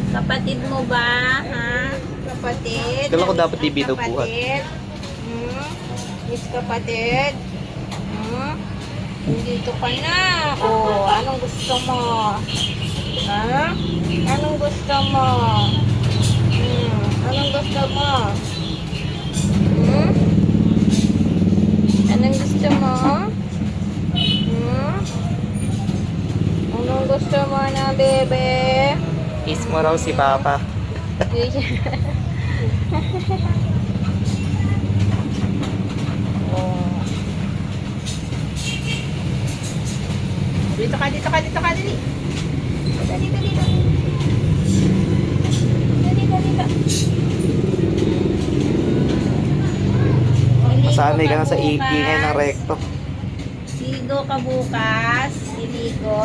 Kapatid mo ba? Ha? Kapatid? Kala ko Na-miss dapat ang di binubuhat. kapatid? Miss kapatid? Dito ka na. Oh, anong gusto mo? Ha? Anong gusto mo? Anong gusto mo? Anong gusto mo? Anong gusto mo na, bebe? Kiss mo raw si Papa. Oh. Dito ka, dito ka, dito ka, dali. Dali, dali, dali. Dali, dali, dali. Masanay ka na sa ingay ng rekto. Siligo ka bukas. Siligo.